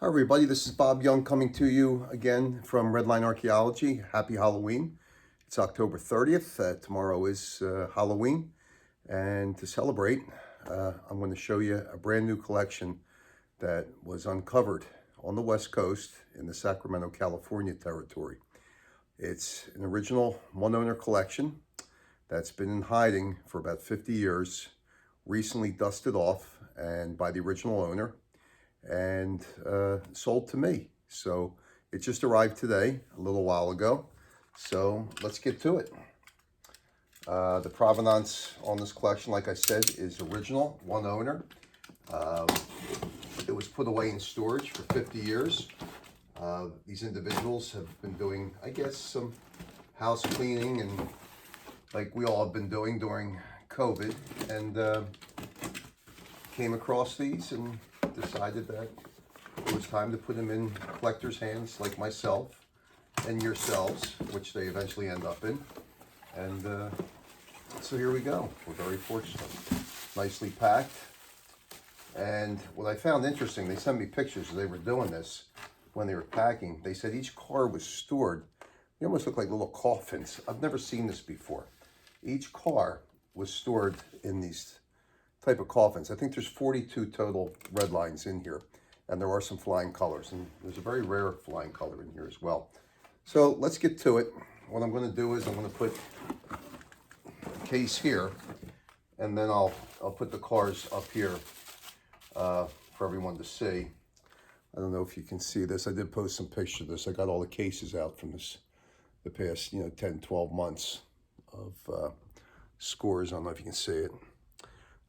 Hi everybody, this is Bob Young coming to you again from Redline Archaeology. Happy Halloween. It's October 30th. Tomorrow is Halloween. And to celebrate, I'm going to show you a brand new collection that was uncovered on the West Coast in the Sacramento, California territory. It's an original one-owner collection that's been in hiding for about 50 years, recently dusted off and by the original owner, and sold to me. So it just arrived today, a little while ago. So let's get to it. The provenance on this collection, like I said, is original, one owner. It was put away in storage for 50 years. These individuals have been doing, I guess, some house cleaning and like we all have been doing during COVID, and came across these and decided that it was time to put them in collectors' hands like myself and yourselves, which they eventually end up in. And so here we go. We're very fortunate. Nicely packed. And what I found interesting, they sent me pictures as they were doing this when they were packing. They said each car was stored. They almost look like little coffins. I've never seen this before. Each car was stored in these type of coffins. I think there's 42 total Redlines in here, and there are some flying colors, and there's a very rare flying color in here as well. So let's get to it. What I'm going to do is I'm going to put a case here, and then I'll put the cars up here for everyone to see. I don't know if you can see this. I did post some pictures of this. I got all the cases out from the past 10, 12 months of scores. I don't know if you can see it.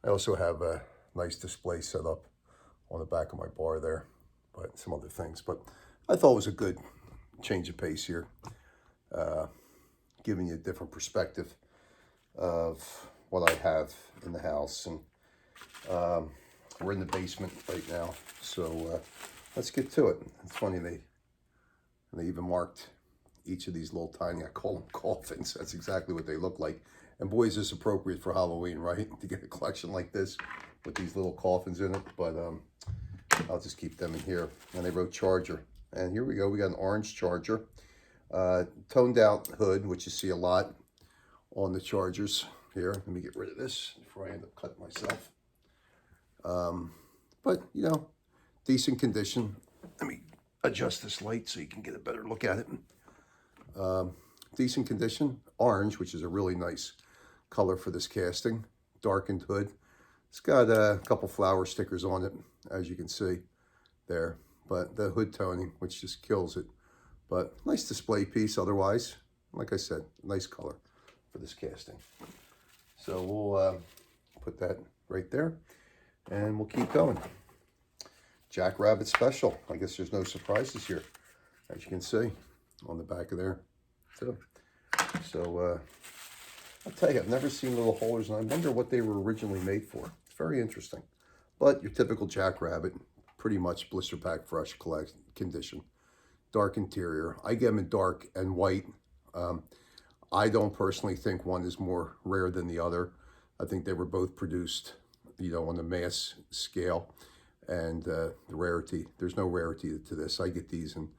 I also have a nice display set up on the back of my bar there, but some other things. But I thought it was a good change of pace here, giving you a different perspective of what I have in the house. And we're in the basement right now, so let's get to it. It's funny, they even marked each of these little tiny, I call them coffins. That's exactly what they look like. And boy, is this appropriate for Halloween, right? To get a collection like this with these little coffins in it. But I'll just keep them in here. And they wrote Charger. And here we go. We got an orange Charger. Toned out hood, which you see a lot on the Chargers. Here, let me get rid of this before I end up cutting myself. But, decent condition. Let me adjust this light so you can get a better look at it. Decent condition. Orange, which is a really nice color for this casting. Darkened hood. It's got a couple flower stickers on it, as you can see there. But the hood toning, which just kills it. But nice display piece otherwise. Like I said, nice color for this casting. So we'll put that right there. And we'll keep going. Jackrabbit Special. I guess there's no surprises here, as you can see on the back of there too. So I'll tell you, I've never seen little holders, and I wonder what they were originally made for. It's very interesting. But your typical Jackrabbit, pretty much Blister Pack fresh condition. Dark interior. I get them in dark and white. I don't personally think one is more rare than the other. I think they were both produced, on the mass scale. And the rarity, there's no rarity to this. I get these in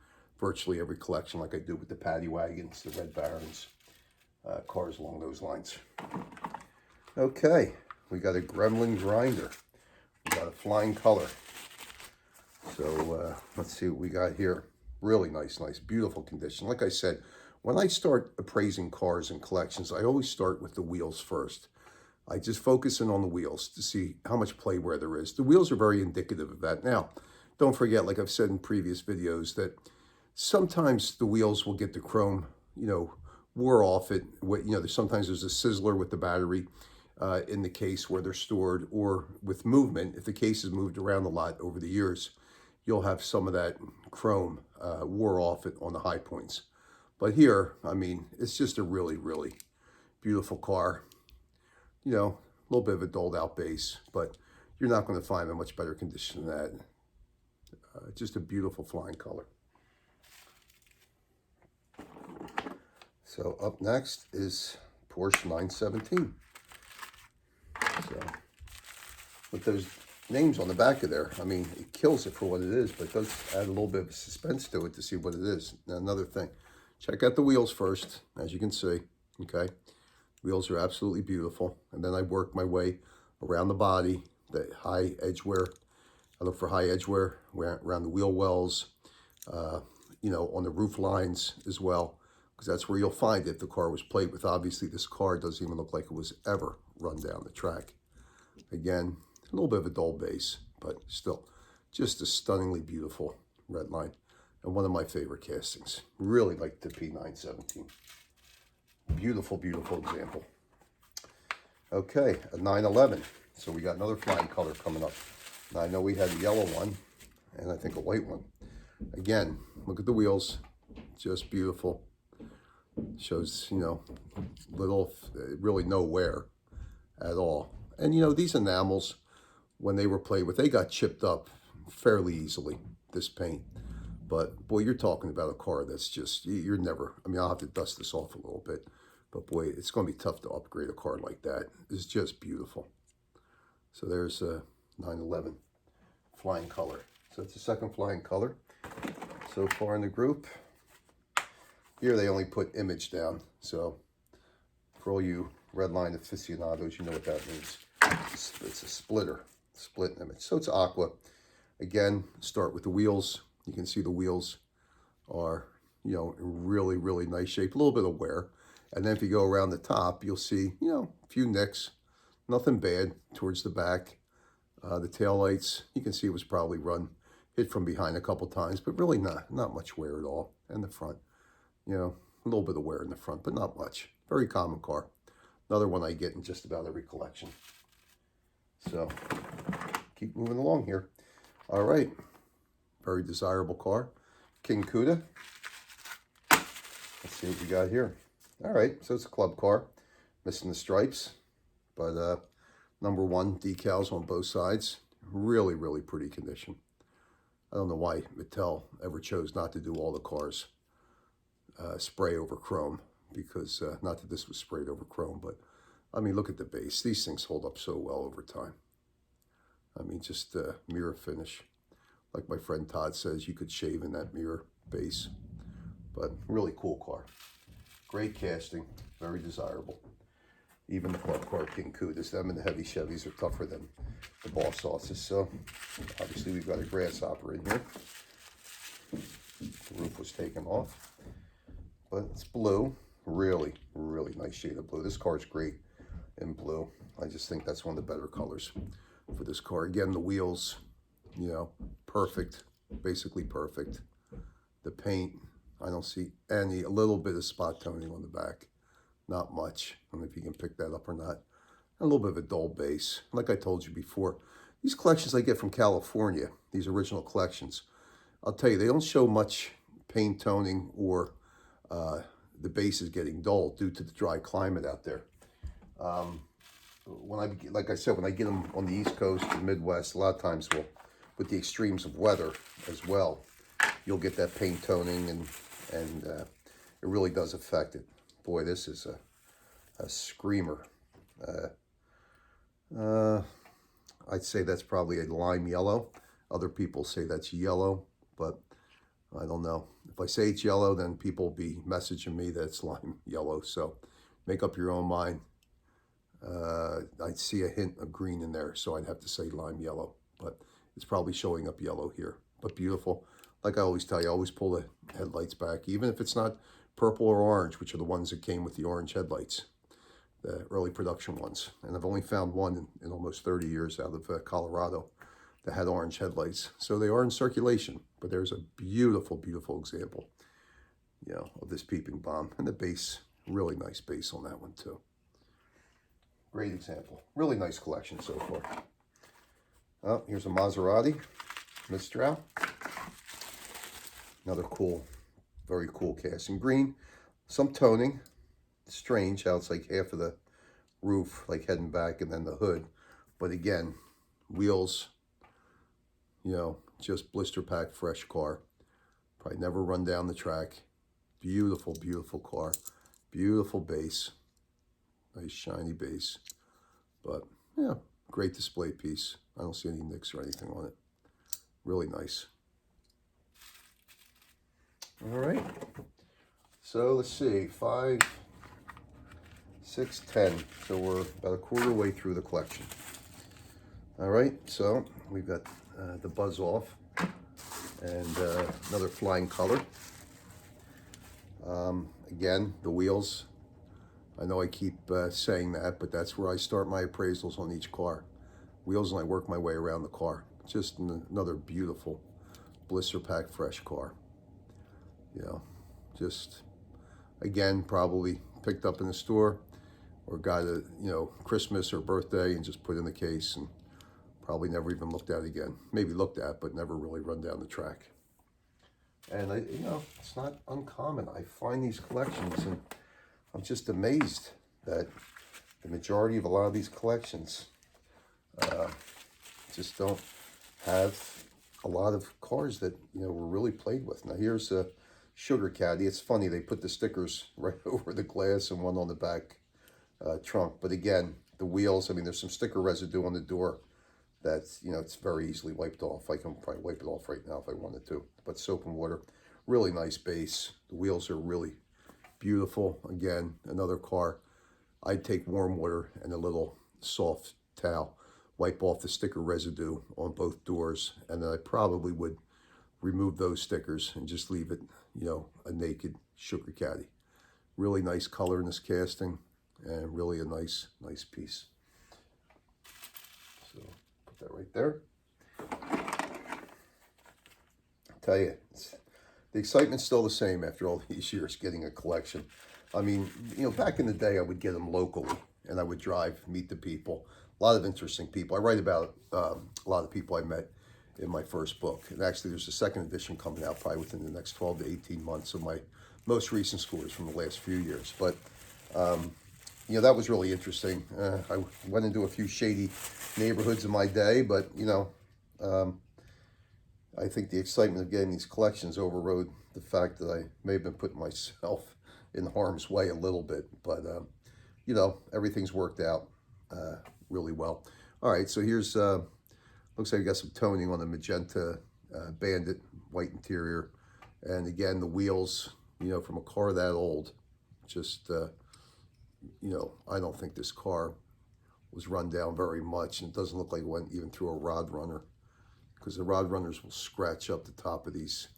virtually every collection, like I do with the Paddy Wagons, the Red Barons, cars along those lines. Okay, we got a Gremlin Grinder. We got a flying color. So let's see what we got here. Really nice, beautiful condition. Like I said, when I start appraising cars and collections, I always start with the wheels first. I just focus in on the wheels to see how much play wear there is. The wheels are very indicative of that. Now, don't forget, like I've said in previous videos, that sometimes the wheels will get the chrome, wore off it. Sometimes there's a sizzler with the battery in the case where they're stored, or with movement. If the case is moved around a lot over the years, you'll have some of that chrome wore off it on the high points. But here, I mean, it's just a really, really beautiful car. A little bit of a doled out base, but you're not going to find a much better condition than that. Just a beautiful flying color. So up next is Porsche 917. So with those names on the back of there. I mean, it kills it for what it is, but it does add a little bit of suspense to it to see what it is. Now, another thing, check out the wheels first, as you can see, okay? Wheels are absolutely beautiful. And then I work my way around the body, the high edge wear. I look for high edge wear around the wheel wells, you know, on the roof lines as well, because that's where you'll find it if the car was played with. Obviously, this car doesn't even look like it was ever run down the track. Again, a little bit of a dull base, but still just a stunningly beautiful Redline and one of my favorite castings. Really like the P917. Beautiful, beautiful example. Okay, a 911. So we got another flying color coming up. Now I know we had a yellow one and I think a white one. Again, look at the wheels, just beautiful. Shows, you know, little, really no wear at all. And you know, these enamels, when they were played with, they got chipped up fairly easily, this paint. But boy, you're talking about a car that's just, you're never, I mean, I'll have to dust this off a little bit, but boy, it's going to be tough to upgrade a car like that. It's just beautiful. So there's a 911 flying color. So it's the second flying color so far in the group. Here they only put image down. So for all you Redline aficionados, you know what that means. It's a split image. So it's aqua. Again, start with the wheels. You can see the wheels are, you know, in really, really nice shape. A little bit of wear. And then if you go around the top, you'll see, you know, a few nicks. Nothing bad towards the back. The taillights, you can see it was probably hit from behind a couple times, but really not much wear at all. And the front, you know, a little bit of wear in the front, but not much. Very common car. Another one I get in just about every collection. So, keep moving along here. All right. Very desirable car. King Cuda. Let's see what we got here. All right, so it's a club car. Missing the stripes, but #1 decals on both sides. Really, really pretty condition. I don't know why Mattel ever chose not to do all the cars spray over chrome, because not that this was sprayed over chrome, but I mean, look at the base. These things hold up so well over time. I mean, just mirror finish. Like my friend Todd says, you could shave in that mirror base, but really cool car. Great casting, very desirable. Even the club car King Cudas, them and the heavy Chevys are tougher than the boss sauces. So obviously we've got a grasshopper in here. The roof was taken off, but it's blue. Really, really nice shade of blue. This car is great in blue. I just think that's one of the better colors for this car. Again, the wheels, you know, perfect, basically perfect. The paint, I don't see a little bit of spot toning on the back. Not much. I don't know if you can pick that up or not. A little bit of a dull base. Like I told you before, these collections I get from California, these original collections, I'll tell you, they don't show much paint toning or the base is getting dull due to the dry climate out there. Like I said, when I get them on the East Coast and Midwest, a lot of times with the extremes of weather as well, you'll get that paint toning and it really does affect it. Boy, this is a screamer. I'd say that's probably a lime yellow. Other people say that's yellow, but I don't know. If I say it's yellow, then people will be messaging me that it's lime yellow. So make up your own mind. I'd see a hint of green in there, so I'd have to say lime yellow, but it's probably showing up yellow here. But beautiful. Like I always tell you, always pull the headlights back, even if it's not purple or orange, which are the ones that came with the orange headlights, the early production ones. And I've only found one in almost 30 years out of Colorado that had orange headlights. So they are in circulation, but there's a beautiful, beautiful example, you know, of this peeping Bomb. And the base, really nice base on that one too. Great example. Really nice collection so far. Oh, here's a Maserati Mistral. Another cool, very cool casting. Green, some toning. Strange how it's like half of the roof like heading back and then the hood. But again, wheels, you know, just blister pack, fresh car. Probably never run down the track. Beautiful, beautiful car. Beautiful base. Nice shiny base. But yeah, Great display piece. I don't see any nicks or anything on it. Really nice. All right. So let's see, 5, 6, 10. So we're about a quarter way through the collection. All right, so we've got the buzz off and another flying color. Again, the wheels. I know I keep saying that, but that's where I start my appraisals on each car. Wheels, and I work my way around the car. Just another beautiful Blister Pack fresh car. You know, just, again, probably picked up in the store or got a, you know, Christmas or birthday and just put in the case and probably never even looked at again. Maybe looked at, but never really run down the track. And you know, it's not uncommon. I find these collections and I'm just amazed that the majority of a lot of these collections just don't have a lot of cars that, you know, were really played with. Now here's a Sugar Caddy. It's funny, they put the stickers right over the glass and one on the back trunk. But again, the wheels, I mean, there's some sticker residue on the door that's, you know, it's very easily wiped off. I can probably wipe it off right now if I wanted to. But soap and water, really nice base. The wheels are really beautiful. Again, another car. I'd take warm water and a little soft towel, wipe off the sticker residue on both doors, and then I probably would remove those stickers and just leave it, you know, a naked Sugar Caddy. Really nice color in this casting and really a nice piece. So put that right there. I'll tell you, the excitement's still the same after all these years getting a collection. I mean, you know, back in the day, I would get them locally and I would drive, meet the people. A lot of interesting people. I write about a lot of people I met in my first book. And actually, there's a second edition coming out probably within the next 12 to 18 months of my most recent scores from the last few years. But, you know, that was really interesting. I went into a few shady neighborhoods in my day, but, you know, I think the excitement of getting these collections overrode the fact that I may have been putting myself in harm's way a little bit. But, you know, everything's worked out really well. All right, so here's, looks like I got some toning on the magenta Bandit, white interior. And again, the wheels, you know, from a car that old, just, you know, I don't think this car was run down very much. And it doesn't look like it went even through a rod runner, because the rod runners will scratch up the top of these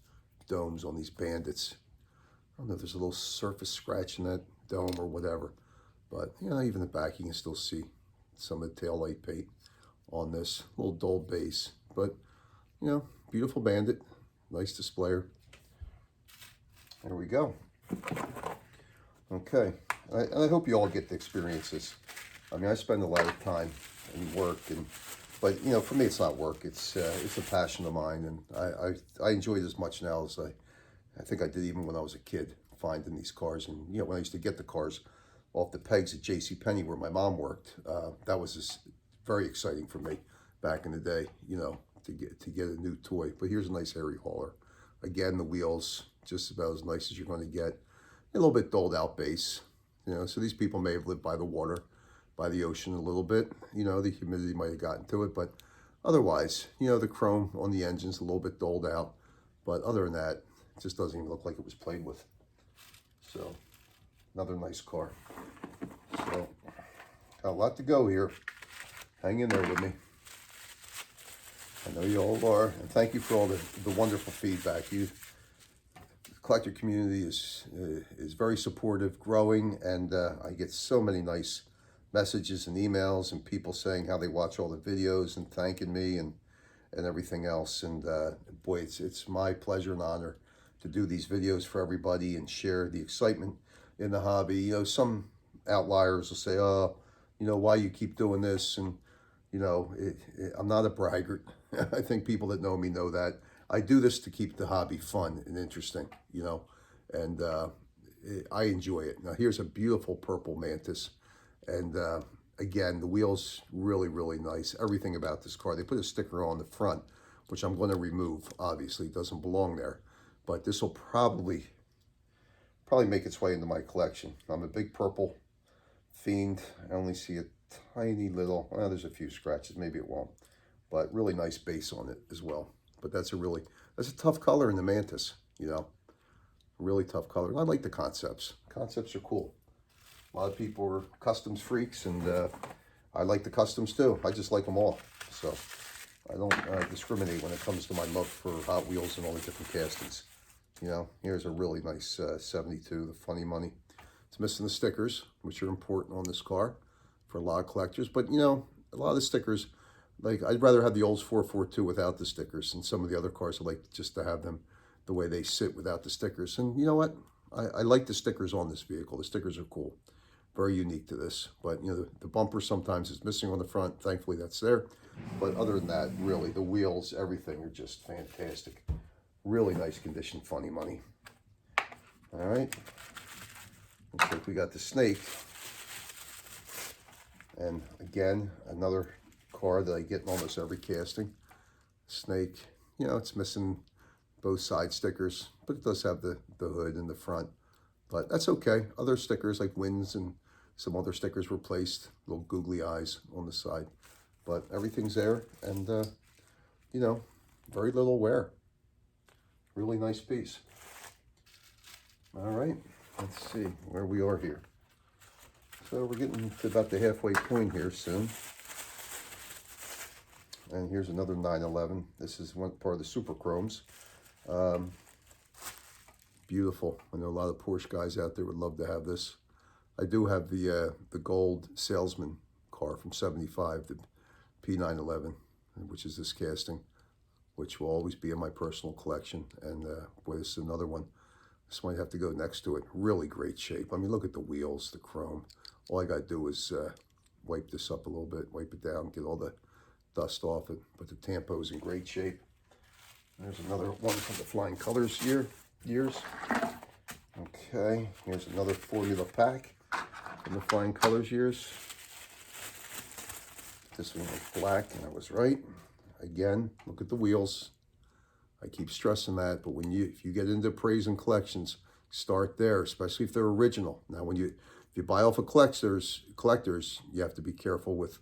domes on these Bandits. I don't know if there's a little surface scratch in that dome or whatever, but, you know, even the back, you can still see some of the taillight paint on this. Little dull base, but, you know, beautiful Bandit, nice displayer. There we go. Okay, and I hope you all get to experience this. I mean, I spend a lot of time and work, but, you know, for me, it's not work. It's a passion of mine, and I enjoy it as much now as I think I did even when I was a kid, finding these cars. And, you know, when I used to get the cars off the pegs at JCPenney where my mom worked, that was just very exciting for me back in the day, you know, to get a new toy. But here's a nice Harry hauler. Again, the wheels, just about as nice as you're going to get. A little bit dulled out base, you know, so these people may have lived by the water, by the ocean a little bit. You know, the humidity might have gotten to it, but otherwise, you know, the chrome on the engine's a little bit dulled out. But other than that, it just doesn't even look like it was played with. So, another nice car. So, got a lot to go here. Hang in there with me. I know you all are, and thank you for all the wonderful feedback. The collector community is very supportive, growing, and I get so many nice messages and emails and people saying how they watch all the videos and thanking me and everything else. And boy, it's my pleasure and honor to do these videos for everybody and share the excitement in the hobby. You know, some outliers will say, oh, you know, why you keep doing this? And, you know, I'm not a braggart. I think people that know me know that. I do this to keep the hobby fun and interesting, you know, and I enjoy it. Now, here's a beautiful purple Mantis. And again, the wheels really, really nice. Everything about this car. They put a sticker on the front, which I'm going to remove. Obviously, it doesn't belong there. But this will probably make its way into my collection. I'm a big purple fiend. I only see it tiny little, well, there's a few scratches, maybe it won't, but really nice base on it as well. But that's a tough color in the Mantis, you know, really tough color. I like the concepts. Concepts are cool. A lot of people are customs freaks, and I like the customs too. I just like them all. So I don't discriminate when it comes to my love for Hot Wheels and all the different castings. You know, here's a really nice 72, the funny money. It's missing the stickers, which are important on this car for a lot of collectors. But, you know, a lot of the stickers, like, I'd rather have the Olds 442 without the stickers, and some of the other cars I like just to have them the way they sit without the stickers. And you know what? I like the stickers on this vehicle. The stickers are cool. Very unique to this. But, you know, the bumper sometimes is missing on the front. Thankfully, that's there. But other than that, really, the wheels, everything are just fantastic. Really nice condition, funny money. All right. Looks like we got the Snake. And again, another car that I get in almost every casting. Snake, you know, it's missing both side stickers, but it does have the hood in the front. But that's okay. Other stickers like Winds and some other stickers were placed, little googly eyes on the side. But everything's there, and, you know, very little wear. Really nice piece. All right, let's see where we are here. So we're getting to about the halfway point here soon. And here's another 911. This is one part of the Super Chromes. Beautiful. I know a lot of Porsche guys out there would love to have this. I do have the gold salesman car from '75, the P911, which is this casting, which will always be in my personal collection. And boy, this is another one. This might have to go next to it. Really great shape. I mean, look at the wheels, the chrome. All I got to do is wipe this up a little bit, wipe it down, get all the dust off it. But the Tampo is in great shape. There's another one from the Flying Colors years. Okay, here's another Formula Pack from the Flying Colors years. This one was black, and I was right. Again, look at the wheels. I keep stressing that, but if you get into praise and collections, start there, especially if they're original. Now, if you buy off of collectors, you have to be careful with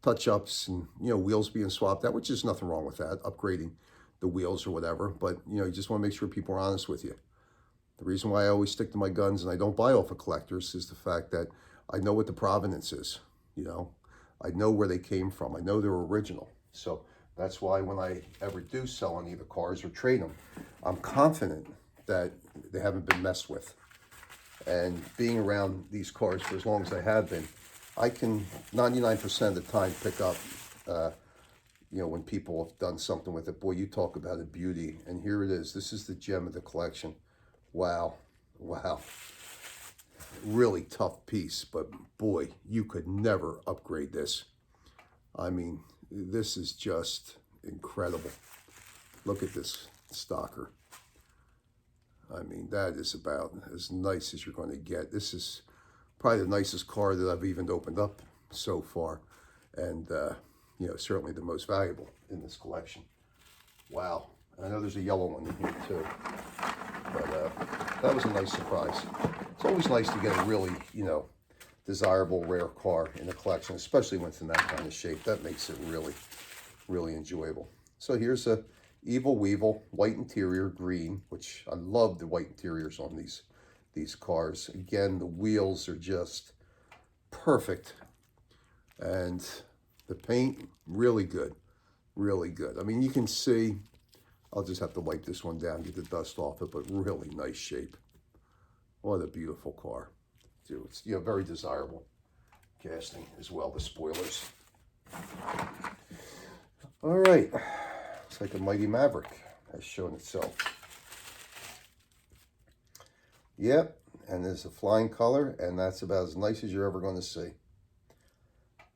touch-ups and, you know, wheels being swapped out, which is nothing wrong with that, upgrading the wheels or whatever. But, you know, you just want to make sure people are honest with you. The reason why I always stick to my guns and I don't buy off of collectors is the fact that I know what the provenance is, you know. I know where they came from. I know they're original. So that's why when I ever do sell any of the cars or trade them, I'm confident that they haven't been messed with. And being around these cars for as long as I have been, I can 99% of the time pick up, you know, when people have done something with it. Boy, you talk about a beauty. And here it is. This is the gem of the collection. Wow. Wow. Really tough piece, but boy, you could never upgrade this. I mean, this is just incredible. Look at this Stocker. I mean, that is about as nice as you're going to get. This is probably the nicest car that I've even opened up so far, and you know, certainly the most valuable in this collection. Wow. And I know there's a yellow one in here too, but that was a nice surprise. It's always nice to get a really, you know, desirable, rare car in the collection, especially when it's in that kind of shape. That makes it really, really enjoyable. So here's a Evil Weevil, white interior, green, which I love the white interiors on these cars. Again, the wheels are just perfect. And the paint, really good, really good. I mean, you can see, I'll just have to wipe this one down, get the dust off it, but really nice shape. What a beautiful car. Dude, it's, you know, very desirable casting as well, the spoilers. All right, looks like a mighty Maverick has shown itself. Yep, and there's a flying color, and that's about as nice as you're ever going to see.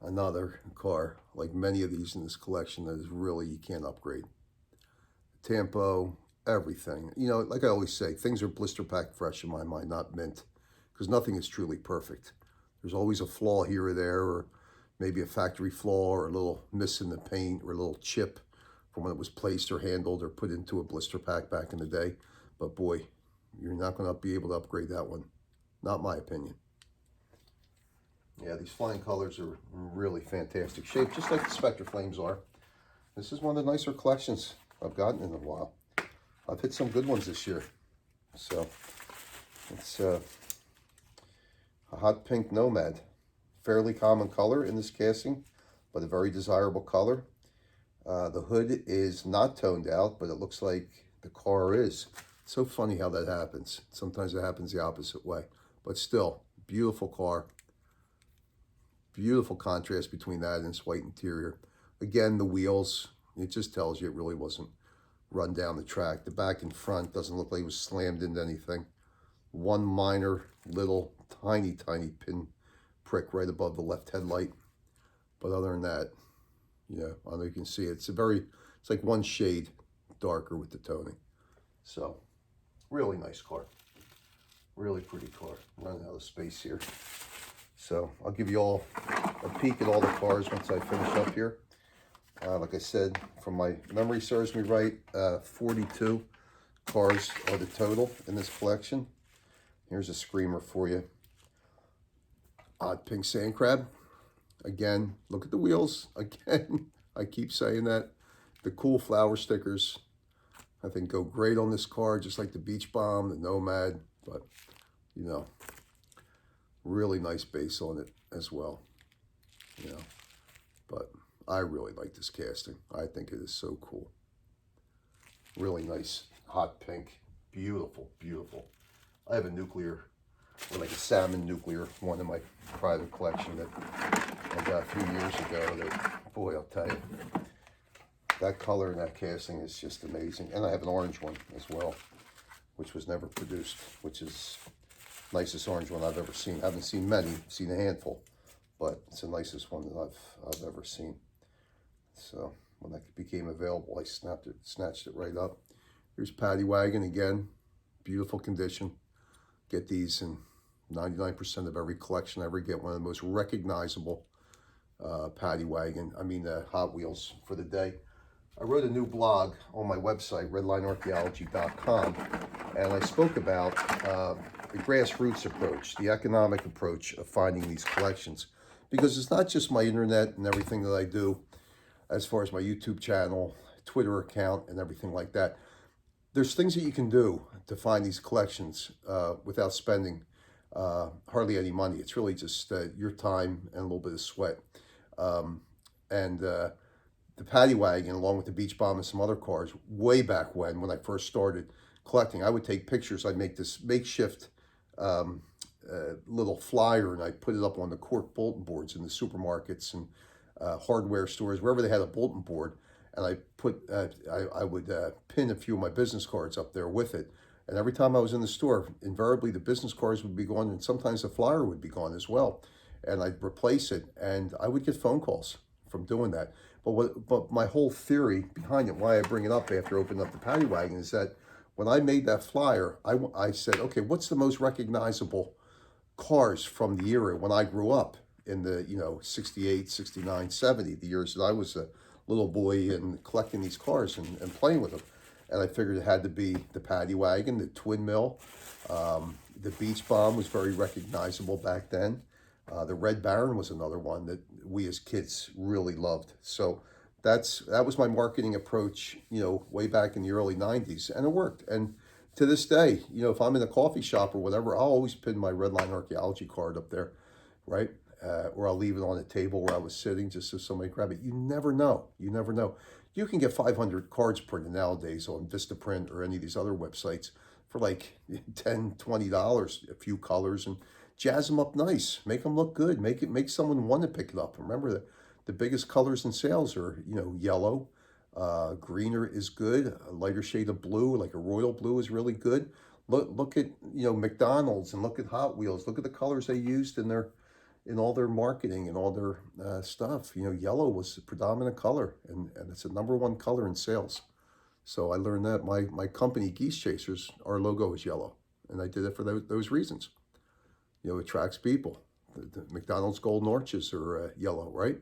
Another car, like many of these in this collection, that is really, you can't upgrade. Tampo, everything. You know, like I always say, things are blister pack fresh in my mind, not mint, because nothing is truly perfect. There's always a flaw here or there, or maybe a factory flaw, or a little miss in the paint, or a little chip from when it was placed or handled or put into a blister pack back in the day. But boy, you're not going to be able to upgrade that one. Not my opinion. Yeah, these flying colors are in really fantastic shape, just like the Spectrflames are. This is one of the nicer collections I've gotten in a while. I've hit some good ones this year. So it's a hot pink Nomad. Fairly common color in this casting, but a very desirable color. The hood is not toned out, but it looks like the car is. It's so funny how that happens. Sometimes it happens the opposite way. But still, beautiful car. Beautiful contrast between that and its white interior. Again, the wheels, it just tells you it really wasn't run down the track. The back and front doesn't look like it was slammed into anything. One minor little tiny pin prick right above the left headlight. But other than that, you know, I know you can see it. It's like one shade darker with the toning. So, really nice car. Really pretty car. I'm running out of space here. So, I'll give you all a peek at all the cars once I finish up here. Like I said, from my memory serves me right, 42 cars are the total in this collection. Here's a screamer for you. Odd pink sand crab. Again, look at the wheels. Again, I keep saying that. The cool flower stickers, I think, go great on this car, just like the Beach Bomb, the Nomad. But, you know, really nice base on it as well. You know, but I really like this casting. I think it is so cool. Really nice, hot pink. Beautiful, beautiful. I have a nuclear, or like a salmon nuclear one in my private collection that I got a few years ago that, boy, I'll tell you, that color in that casting is just amazing. And I have an orange one as well, which was never produced, which is the nicest orange one I've ever seen. I haven't seen many, seen a handful, but it's the nicest one that I've ever seen. So when that became available, I snatched it right up. Here's Paddy Wagon again, beautiful condition. Get these in 99% of every collection I ever get. One of the most recognizable Paddy Wagon, Hot Wheels for the day. I wrote a new blog on my website, redlinearchaeology.com, and I spoke about the grassroots approach, the economic approach of finding these collections. Because it's not just my internet and everything that I do, as far as my YouTube channel, Twitter account, and everything like that. There's things that you can do to find these collections without spending hardly any money. It's really just your time and a little bit of sweat. The Paddy Wagon, along with the Beach Bomb and some other cars, way back when I first started collecting, I would take pictures. I'd make this makeshift little flyer, and I'd put it up on the cork bulletin boards in the supermarkets and hardware stores, wherever they had a bulletin board. And I would pin a few of my business cards up there with it. And every time I was in the store, invariably the business cards would be gone, and sometimes the flyer would be gone as well. And I'd replace it, and I would get phone calls from doing that. But my whole theory behind it, why I bring it up after opening up the Paddy Wagon, is that when I made that flyer, I said, okay, what's the most recognizable cars from the era when I grew up in the 68, 69, 70, the years that I was a little boy and collecting these cars and playing with them. And I figured it had to be the Paddy Wagon, the Twin Mill. The Beach Bomb was very recognizable back then. The Red Baron was another one that we as kids really loved. So that was my marketing approach, way back in the early 90s, and it worked. And to this day, if I'm in a coffee shop or whatever, I'll always pin my Redline Archaeology card up there, right? Or I'll leave it on the table where I was sitting just so somebody grab it. You never know. You never know. You can get 500 cards printed nowadays on Vistaprint or any of these other websites for like $10, $20, a few colors, and jazz them up nice. Make them look good. Make someone want to pick it up. Remember, the biggest colors in sales are, yellow. Greener is good. A lighter shade of blue, like a royal blue, is really good. Look at, McDonald's, and look at Hot Wheels. Look at the colors they used in all their marketing and all their stuff. Yellow was the predominant color, and it's the #1 color in sales. So I learned that. My company, Geese Chasers, our logo is yellow, and I did it for those reasons. It attracts people. The McDonald's Golden Arches are yellow, right?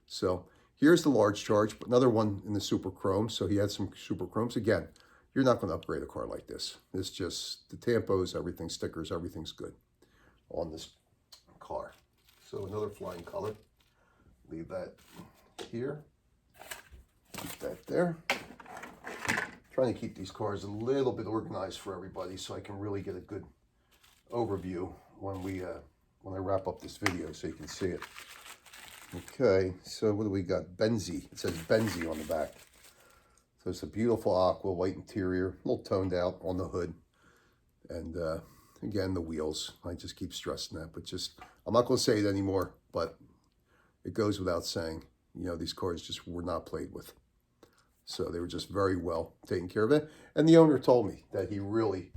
So here's the large charge, but another one in the Super Chrome. So he had some Super Chromes. Again, you're not going to upgrade a car like this. It's just the tampos, everything, stickers, everything's good on this car. So another flying color. Leave that here. Keep that there. Trying to keep these cars a little bit organized for everybody so I can really get a good overview when I wrap up this video so you can see it. Okay, so what do we got? Benzie. It says Benzie on the back. So it's a beautiful aqua white interior, a little toned out on the hood. And again, the wheels. I just keep stressing that, but just, I'm not going to say it anymore, but it goes without saying. You know, these cars just were not played with. So they were just very well taken care of it. And the owner told me that he really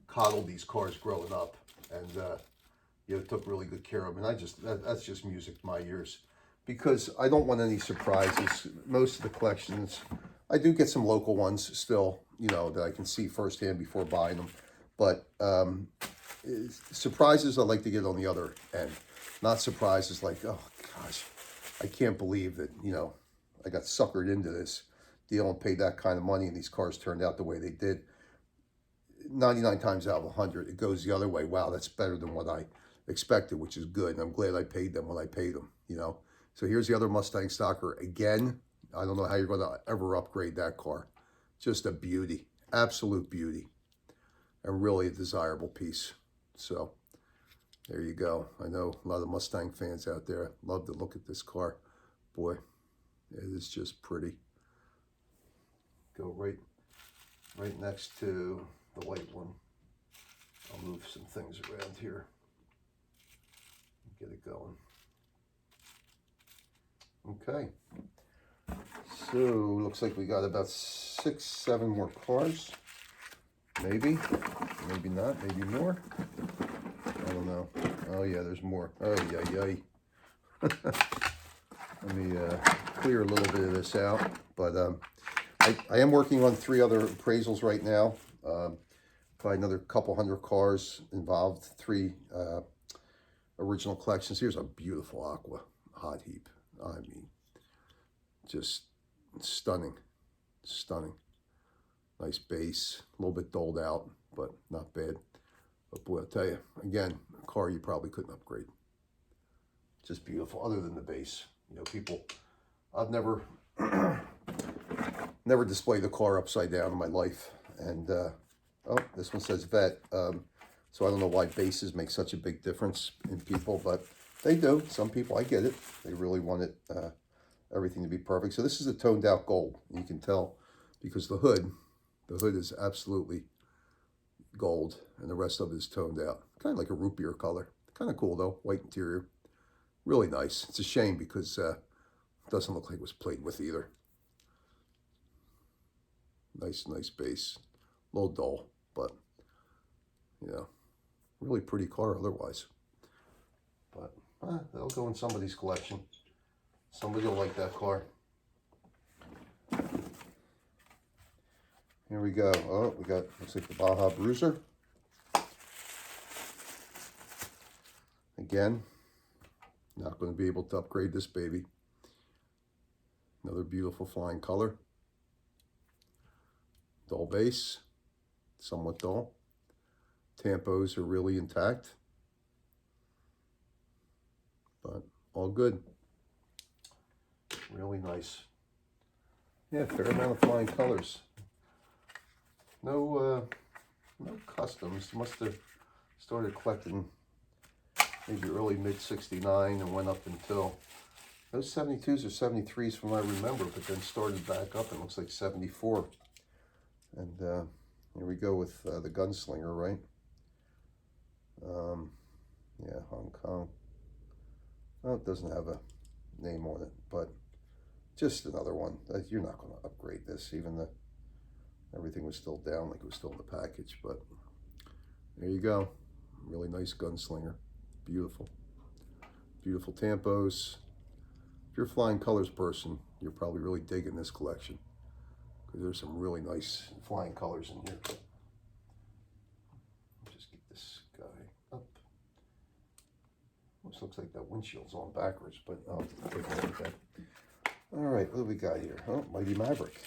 coddled these cars growing up and, you know, took really good care of them. And that's just music to my ears because I don't want any surprises. Most of the collections, I do get some local ones still, you know, that I can see firsthand before buying them. But surprises I like to get on the other end. Not surprises like, oh gosh, I can't believe that, you know, I got suckered into this deal and paid that kind of money and these cars turned out the way they did. 99 times out of 100, it goes the other way. Wow, that's better than what I expected, which is good. And I'm glad I paid them what I paid them, you know. So here's the other Mustang Stocker. Again, I don't know how you're going to ever upgrade that car. Just a beauty, absolute beauty, and really a desirable piece. So there you go. I know a lot of Mustang fans out there love to look at this car. Boy, it is just pretty. Go right next to the white one. I'll move some things around here. Get it going. Okay. So looks like we got about 6, 7 more cars. Maybe, maybe not, maybe more. I don't know. Oh yeah, there's more. Oh yeah. Let me clear a little bit of this out. But I am working on 3 other appraisals right now. Probably another couple hundred cars involved. 3 original collections. Here's a beautiful aqua hot heap. I mean, just stunning, stunning. Nice base, a little bit doled out, but not bad. But boy, I'll tell you, again, a car you probably couldn't upgrade. Just beautiful, other than the base. You know, people, I've never displayed the car upside down in my life. And, oh, this one says vet. So I don't know why bases make such a big difference in people, but they do. Some people, I get it. They really want it, everything to be perfect. So this is a toned out gold. You can tell because the hood is absolutely gold and the rest of it is toned out. Kind of like a root beer color. Kind of cool though, white interior. Really nice. It's a shame because it doesn't look like it was played with either. Nice base. A little dull, but, you know, really pretty car otherwise. But that'll go in somebody's collection. Somebody will like that car. Here we go. Oh, we got, looks like the Baja Bruiser. Again, not going to be able to upgrade this baby. Another beautiful flying color. Dull base, somewhat dull. Tampos are really intact, but all good. Really nice. Yeah, fair amount of flying colors. No customs. Must have started collecting maybe early mid '69 and went up until those 72s or 73s from what I remember, but then started back up and looks like 74. And here we go with the Gunslinger, right? Yeah, Hong Kong. Well, it doesn't have a name on it, but just another one. You're not going to upgrade this, even though everything was still down, like it was still in the package. But there you go. Really nice Gunslinger. Beautiful. Beautiful tampos. If you're a flying colors person, you're probably really digging this collection, because there's some really nice flying colors in here. Just get this guy up. Almost looks like that windshield's on backwards, but I'll take a look at that. All right, what do we got here? Oh, Mighty Maverick.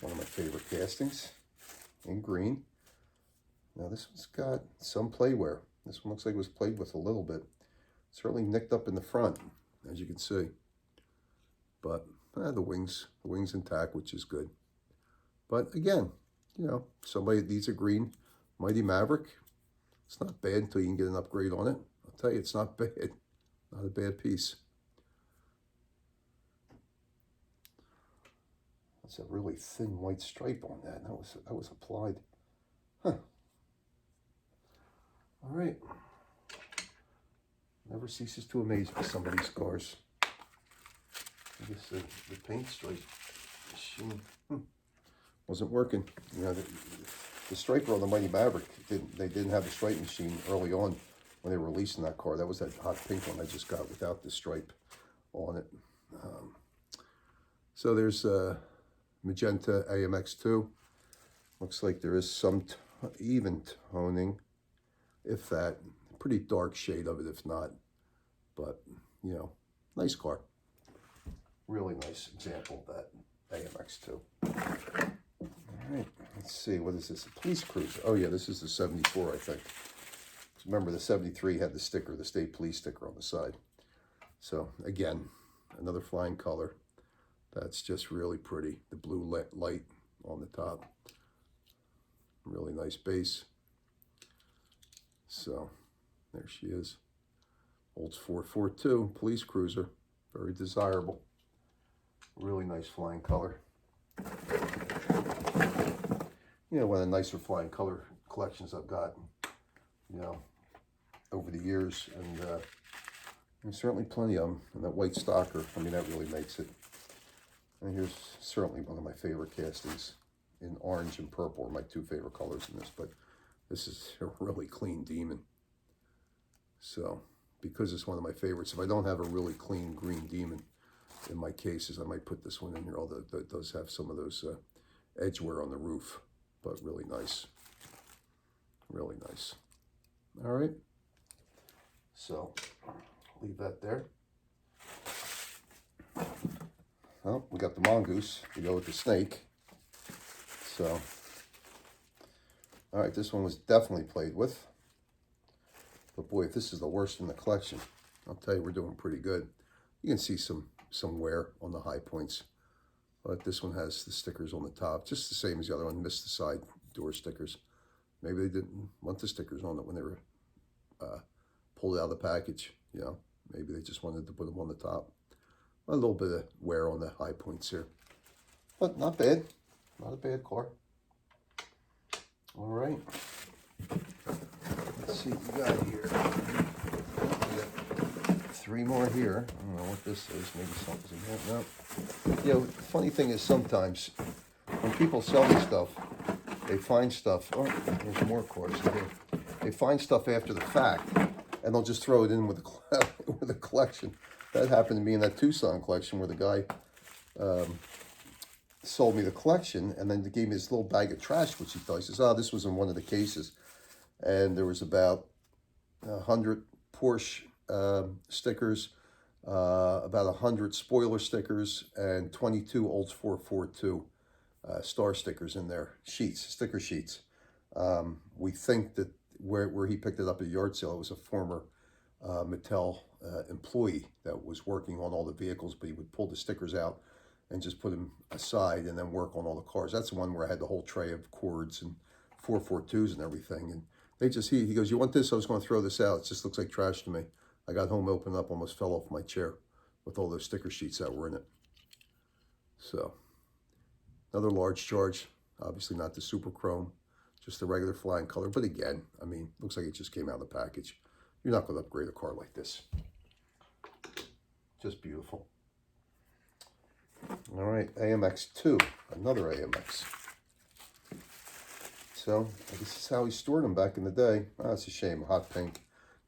One of my favorite castings in green. Now this one's got some playwear. This one looks like it was played with a little bit. certainly nicked up in the front, as you can see. But the wings intact, which is good. But again, you know, somebody that needs a green Mighty Maverick, it's not bad until you can get an upgrade on it. I'll tell you, it's not bad. Not a bad piece. That's a really thin white stripe on that. That was applied. Huh. All right. Never ceases to amaze me, some of these cars. I guess the paint stripe machine wasn't working. You know, the striper on the Mighty Maverick, they didn't have a stripe machine early on when they were releasing that car. That was that hot pink one I just got without the stripe on it. So there's Magenta AMX2. Looks like there is some even toning, if that. Pretty dark shade of it, if not. But, you know, nice car. Really nice example of that AMX2. All right, let's see. What is this? A police cruiser. Oh, yeah, this is the 74, I think. Remember, the 73 had the sticker, the state police sticker on the side. So, again, another flying color. That's just really pretty. The blue light on the top. Really nice base. So, there she is. Olds 442, police cruiser. Very desirable. Really nice flying color. You know, one of the nicer flying color collections I've gotten, you know, over the years. And there's certainly plenty of them. And that white Stocker, I mean, that really makes it. And here's certainly one of my favorite castings in orange and purple are my two favorite colors in this. But this is a really clean Demon. So, because it's one of my favorites, if I don't have a really clean green Demon in my cases, I might put this one in here, although it does have some of those edge wear on the roof, but really nice. Really nice. All right. So, leave that there. Well, we got the Mongoose to go with the snake. So, all right, this one was definitely played with. But boy, if this is the worst in the collection, I'll tell you, we're doing pretty good. You can see some wear on the high points. But this one has the stickers on the top, just the same as the other one, missed the side door stickers. Maybe they didn't want the stickers on it when they were pulled out of the package. You know, maybe they just wanted to put them on the top. A little bit of wear on the high points here. But not bad. Not a bad car. All right. Let's see what we got here. We got 3 more here. I don't know what this is. Maybe something's in here. No. You know, the funny thing is sometimes when people sell me stuff, they find stuff. Oh, there's more cars here. They find stuff after the fact, and they'll just throw it in with the collection. That happened to me in that Tucson collection where the guy sold me the collection and then they gave me this little bag of trash, which he thought, he says, oh, this was in one of the cases. And there was about 100 Porsche stickers, about 100 spoiler stickers, and 22 Olds 442 star stickers in there, sticker sheets. We think that where he picked it up at a yard sale, it was a former Mattel employee that was working on all the vehicles, but he would pull the stickers out and just put them aside and then work on all the cars. That's the one where I had the whole tray of cords and 442s and everything. And they just, he goes, you want this? I was going to throw this out. It just looks like trash to me. I got home, opened up, almost fell off my chair with all those sticker sheets that were in it. So, another large charge. Obviously not the super chrome, just the regular flying color. But again, I mean, looks like it just came out of the package. You're not going to upgrade a car like this. Just beautiful. All right, AMX2, another AMX. So, this is how he stored them back in the day. Oh, it's a shame, hot pink.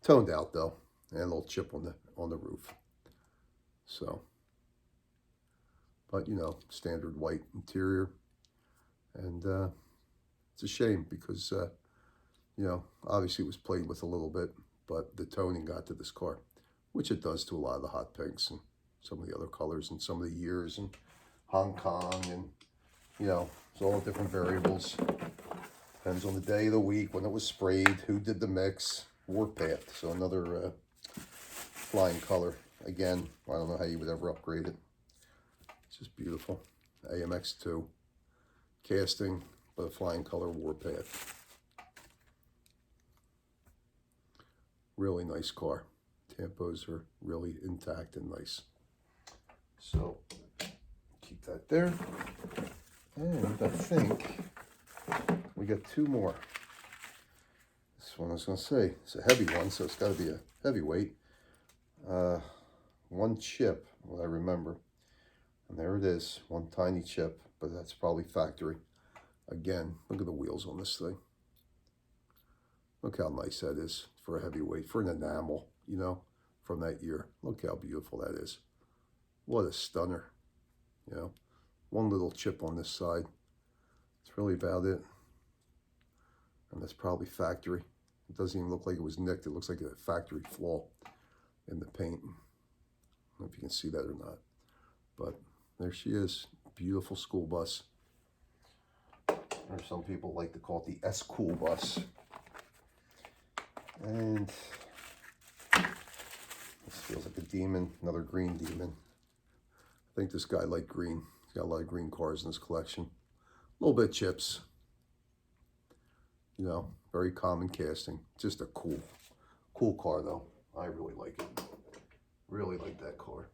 Toned out though, and a little chip on the roof. So, but you know, standard white interior. And it's a shame because, you know, obviously it was played with a little bit, but the toning got to this car, which it does to a lot of the hot pinks and some of the other colors and some of the years and Hong Kong and, you know, it's all different variables. Depends on the day of the week, when it was sprayed, who did the mix, warpath. So another flying color. Again, I don't know how you would ever upgrade it. It's just beautiful. AMX2 casting, but a flying color Warpath. Really nice car. Tampos are really intact and nice. So keep that there. And I think we got two more. This one I was going to say, it's a heavy one, so it's got to be a heavyweight. One chip, what I remember. And there it is, one tiny chip, but that's probably factory. Again, look at the wheels on this thing. Look how nice that is for a heavyweight, for an enamel, you know, from that year. Look how beautiful that is. What a stunner, you know. One little chip on this side. That's really about it. And that's probably factory. It doesn't even look like it was nicked. It looks like a factory flaw in the paint. I don't know if you can see that or not. But there she is. Beautiful school bus. Or some people like to call it the S-Cool bus. And this feels like a demon, another green demon. I think this guy liked green. He's got a lot of green cars in his collection. A little bit of chips. You know, very common casting. Just a cool car though. I really like it. Really like that car.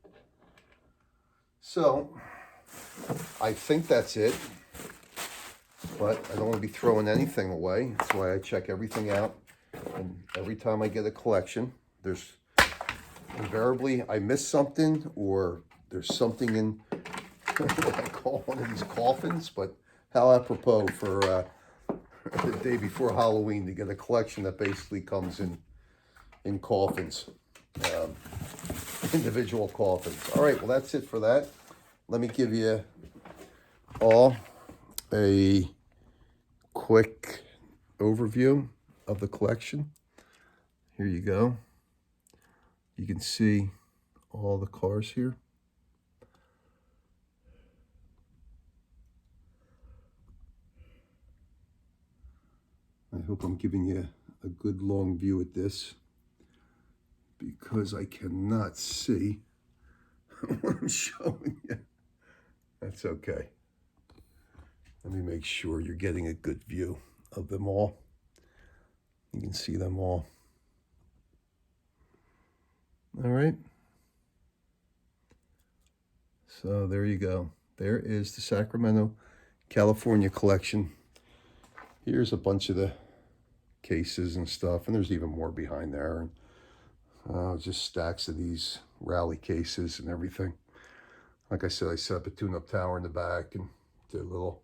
So, I think that's it. But I don't want to be throwing anything away. That's why I check everything out. And every time I get a collection, there's invariably I miss something, or there's something in what I call one of these coffins. But how apropos for the day before Halloween to get a collection that basically comes in coffins, individual coffins. All right, well that's it for that. Let me give you all a quick overview of the collection. Here you go. You can see all the cars here. I hope I'm giving you a good long view at this, because I cannot see what I'm showing you. That's okay. Let me make sure you're getting a good view of them all. You can see them all. All right. So there you go. There is the Sacramento, California collection. Here's a bunch of the cases and stuff, and there's even more behind there. And just stacks of these rally cases and everything. Like I said, I set up a tune-up tower in the back and did a little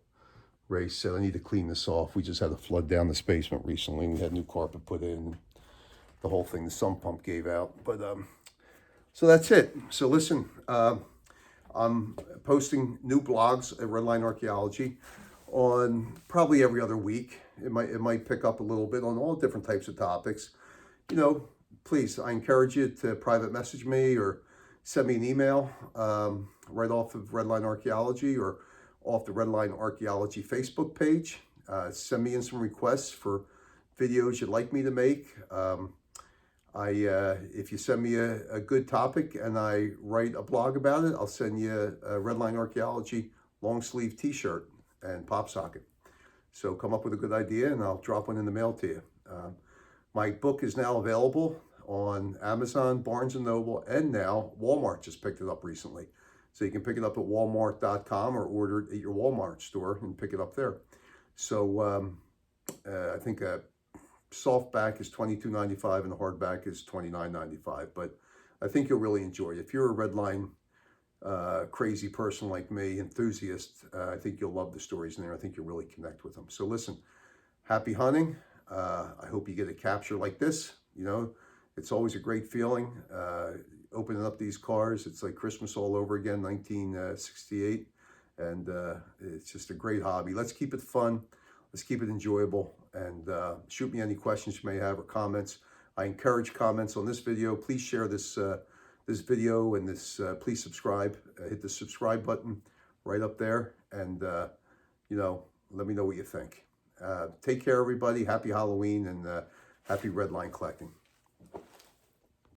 race. Said I need to clean this off. We just had a flood down this basement recently. We had new carpet put in. The whole thing, the sump pump gave out. But so that's it. So listen, I'm posting new blogs at Redline Archaeology on probably every other week. It might pick up a little bit on all different types of topics. You know, please, I encourage you to private message me or send me an email right off of Redline Archaeology or off the Redline Archaeology Facebook page. Send me in some requests for videos you'd like me to make. If you send me a good topic and I write a blog about it, I'll send you a Redline Archaeology long sleeve t-shirt and pop socket. So come up with a good idea and I'll drop one in the mail to you. My book is now available on Amazon, Barnes & Noble, and now Walmart just picked it up recently. So you can pick it up at walmart.com or order it at your Walmart store and pick it up there. So I think a softback is $22.95 and the hardback is $29.95. But I think you'll really enjoy it. If you're a Redline crazy person like me, enthusiast, I think you'll love the stories in there. I think you'll really connect with them. So listen, happy hunting. I hope you get a capture like this. You know, it's always a great feeling. Opening up these cars, it's like Christmas all over again, 1968. And it's just a great hobby. Let's keep it fun. Let's keep it enjoyable. And shoot me any questions you may have or comments. I encourage comments on this video. Please share this this video and this. Please subscribe. Hit the subscribe button right up there. And, you know, let me know what you think. Take care, everybody. Happy Halloween and happy Redline collecting.